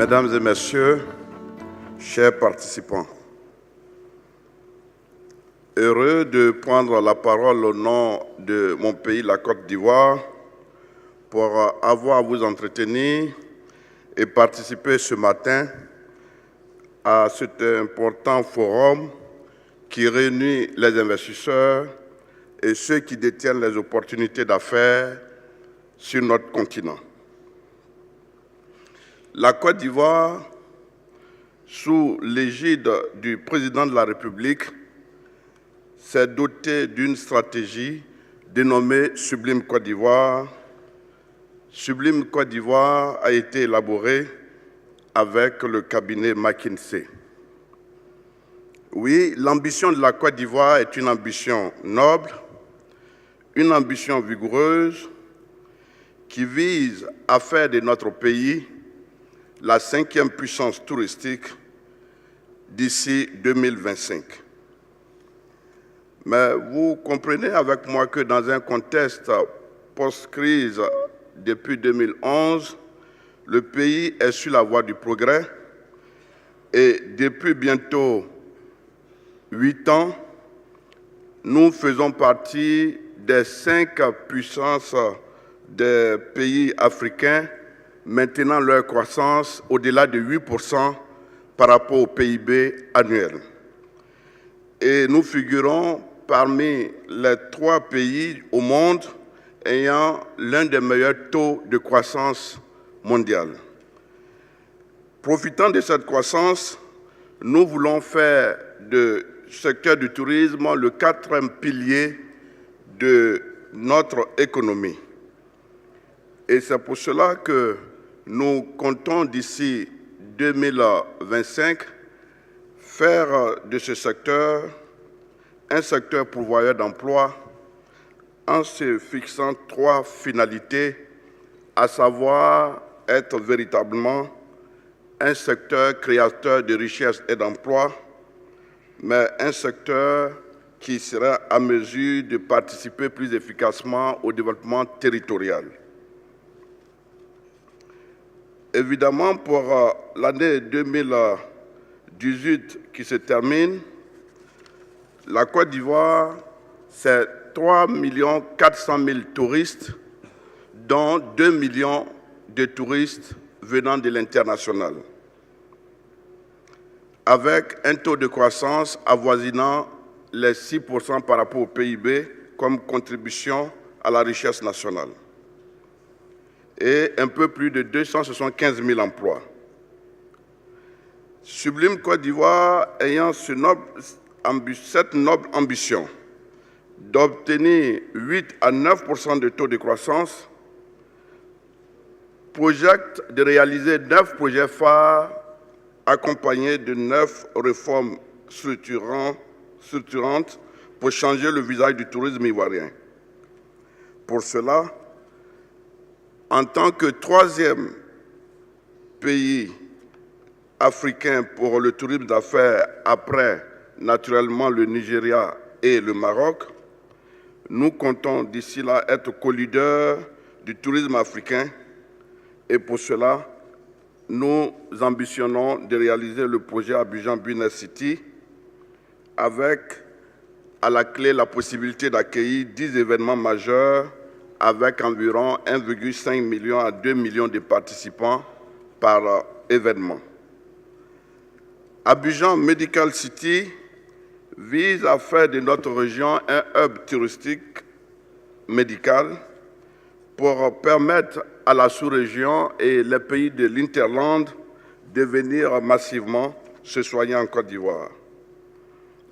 Mesdames et messieurs, chers participants, heureux de prendre la parole au nom de mon pays, la Côte d'Ivoire, pour avoir à vous entretenir et participer ce matin à cet important forum qui réunit les investisseurs et ceux qui détiennent les opportunités d'affaires sur notre continent. La Côte d'Ivoire, sous l'égide du président de la République, s'est dotée d'une stratégie dénommée Sublime Côte d'Ivoire. Sublime Côte d'Ivoire a été élaborée avec le cabinet McKinsey. Oui, l'ambition de la Côte d'Ivoire est une ambition noble, une ambition vigoureuse qui vise à faire de notre pays la 5e puissance touristique d'ici 2025. Mais vous comprenez avec moi que dans un contexte post-crise depuis 2011, le pays est sur la voie du progrès et depuis bientôt 8 ans, nous faisons partie des 5 puissances des pays africains maintenant leur croissance au-delà de 8% par rapport au PIB annuel. Et nous figurons parmi les 3 pays au monde ayant l'un des meilleurs taux de croissance mondiale. Profitant de cette croissance, nous voulons faire du secteur du tourisme le 4e pilier de notre économie. Et c'est pour cela que nous comptons d'ici 2025 faire de ce secteur un secteur pourvoyeur d'emplois en se fixant 3 finalités, à savoir être véritablement un secteur créateur de richesses et d'emplois, mais un secteur qui sera à mesure de participer plus efficacement au développement territorial. Évidemment, pour l'année 2018 qui se termine, la Côte d'Ivoire, c'est 3 400 000 touristes, dont 2 millions de touristes venant de l'international, avec un taux de croissance avoisinant les 6% par rapport au PIB comme contribution à la richesse nationale, et un peu plus de 275 000 emplois. Sublime Côte d'Ivoire ayant cette noble ambition d'obtenir 8 à 9% de taux de croissance, projette de réaliser 9 projets phares accompagnés de 9 réformes structurantes pour changer le visage du tourisme ivoirien. Pour cela, en tant que 3e pays africain pour le tourisme d'affaires après, naturellement, le Nigeria et le Maroc, nous comptons d'ici là être co-leaders du tourisme africain et pour cela, nous ambitionnons de réaliser le projet Abidjan Business City avec à la clé la possibilité d'accueillir 10 événements majeurs avec environ 1,5 million à 2 millions de participants par événement. Abidjan Medical City vise à faire de notre région un hub touristique médical pour permettre à la sous-région et les pays de l'Interland de venir massivement se soigner en Côte d'Ivoire.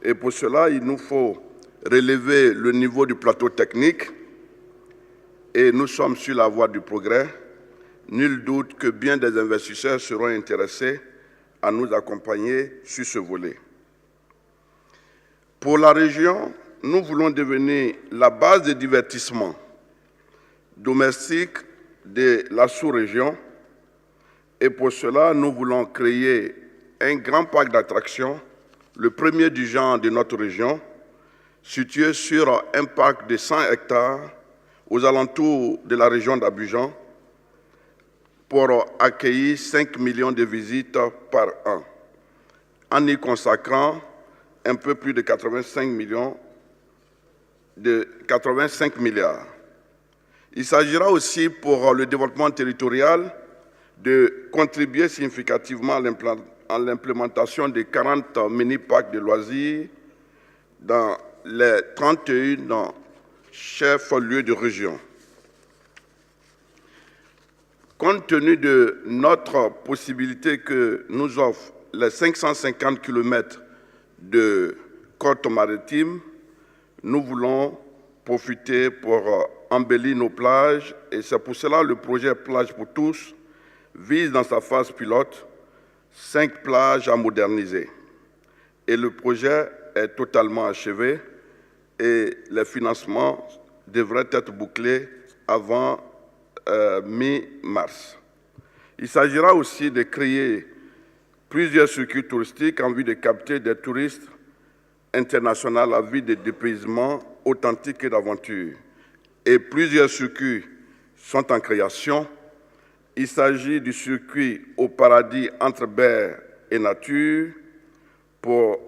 Et pour cela, il nous faut relever le niveau du plateau technique et nous sommes sur la voie du progrès. Nul doute que bien des investisseurs seront intéressés à nous accompagner sur ce volet. Pour la région, nous voulons devenir la base de divertissement domestique de la sous-région et pour cela, nous voulons créer un grand parc d'attractions, le premier du genre de notre région, situé sur un parc de 100 hectares aux alentours de la région d'Abidjan, pour accueillir 5 millions de visites par an, en y consacrant un peu plus de 85 milliards. Il s'agira aussi pour le développement territorial de contribuer significativement à l'implémentation des 40 mini-parcs de loisirs dans les 31 chefs-lieux de région. Compte tenu de notre possibilité que nous offrent les 550 km de côte maritime, nous voulons profiter pour embellir nos plages et c'est pour cela que le projet Plage pour tous vise dans sa phase pilote 5 plages à moderniser. Et le projet est totalement achevé et les financements devraient être bouclés avant mi-mars. Il s'agira aussi de créer plusieurs circuits touristiques en vue de capter des touristes internationaux à vue de dépaysement authentique et d'aventure. Et plusieurs circuits sont en création. Il s'agit du circuit au paradis entre mer et nature pour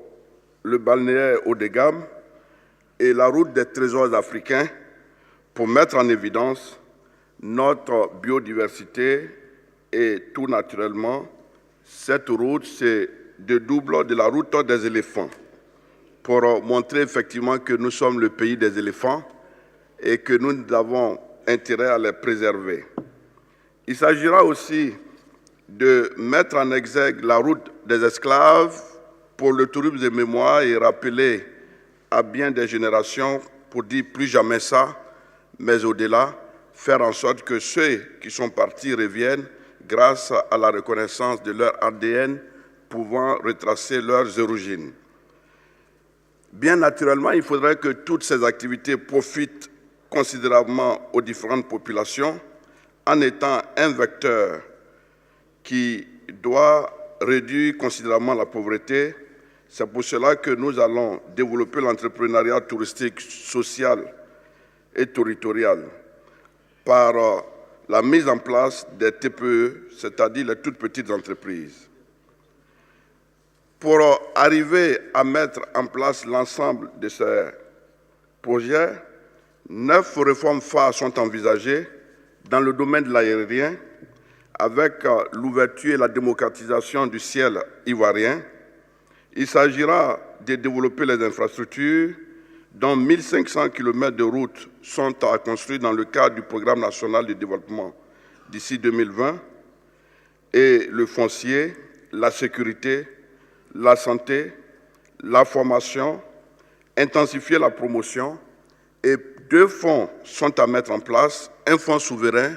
le balnéaire haut de gamme et la route des trésors africains pour mettre en évidence notre biodiversité et tout naturellement, cette route, c'est le double de la route des éléphants pour montrer effectivement que nous sommes le pays des éléphants et que nous avons intérêt à les préserver. Il s'agira aussi de mettre en exergue la route des esclaves pour le tourisme de mémoire et rappeler à bien des générations pour dire plus jamais ça, mais au-delà, faire en sorte que ceux qui sont partis reviennent grâce à la reconnaissance de leur ADN pouvant retracer leurs origines. Bien naturellement, il faudrait que toutes ces activités profitent considérablement aux différentes populations en étant un vecteur qui doit réduire considérablement la pauvreté. C'est pour cela que nous allons développer l'entrepreneuriat touristique social et territorial par la mise en place des TPE, c'est-à-dire les toutes petites entreprises. Pour arriver à mettre en place l'ensemble de ces projets, 9 réformes phares sont envisagées dans le domaine de l'aérien, avec l'ouverture et la démocratisation du ciel ivoirien. Il s'agira de développer les infrastructures, dont 1500 km de routes sont à construire dans le cadre du Programme national de développement d'ici 2020, et le foncier, la sécurité, la santé, la formation, intensifier la promotion, et 2 fonds sont à mettre en place, un fonds souverain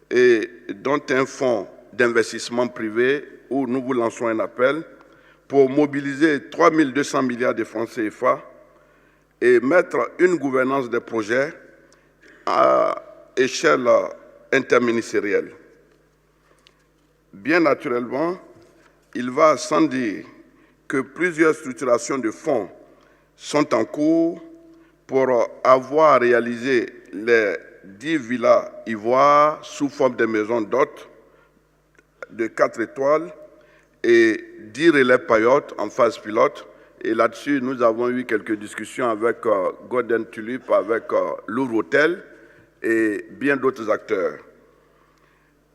et dont un fonds d'investissement privé où nous vous lançons un appel pour mobiliser 3200 milliards de francs CFA et mettre une gouvernance des projets à échelle interministérielle. Bien naturellement, il va sans dire que plusieurs structurations de fonds sont en cours pour avoir réalisé les 10 villas ivoires sous forme de maisons d'hôtes de 4 étoiles et 10 relais paillotes en phase pilote. Et là-dessus, nous avons eu quelques discussions avec Golden Tulip, avec Louvre Hôtel et bien d'autres acteurs.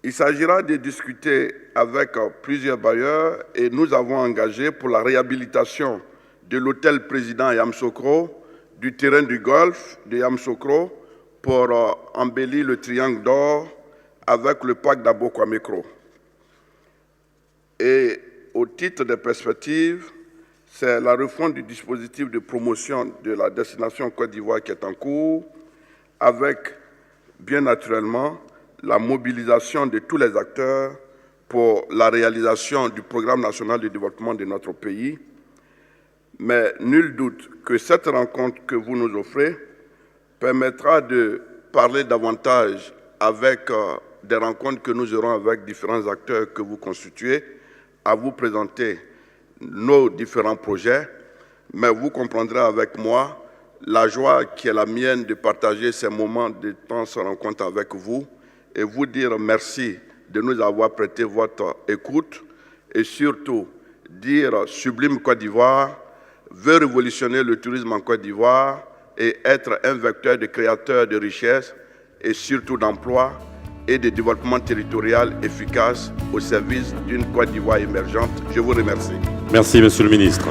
Il s'agira de discuter avec plusieurs bailleurs et nous avons engagé pour la réhabilitation de l'hôtel président Yamoussoukro, du terrain du golf de Yamoussoukro pour embellir le triangle d'or avec le parc d'Abokouamekro. Et au titre des perspectives, c'est la refonte du dispositif de promotion de la destination Côte d'Ivoire qui est en cours, avec, bien naturellement, la mobilisation de tous les acteurs pour la réalisation du programme national de développement de notre pays. Mais nul doute que cette rencontre que vous nous offrez permettra de parler davantage avec des rencontres que nous aurons avec différents acteurs que vous constituez, à vous présenter nos différents projets, mais vous comprendrez avec moi la joie qui est la mienne de partager ces moments de temps de rencontre avec vous et vous dire merci de nous avoir prêté votre écoute et surtout dire Sublime Côte d'Ivoire veut révolutionner le tourisme en Côte d'Ivoire et être un vecteur de créateur de richesses et surtout d'emplois et de développement territorial efficace au service d'une Côte d'Ivoire émergente. Je vous remercie. Merci, Monsieur le Ministre.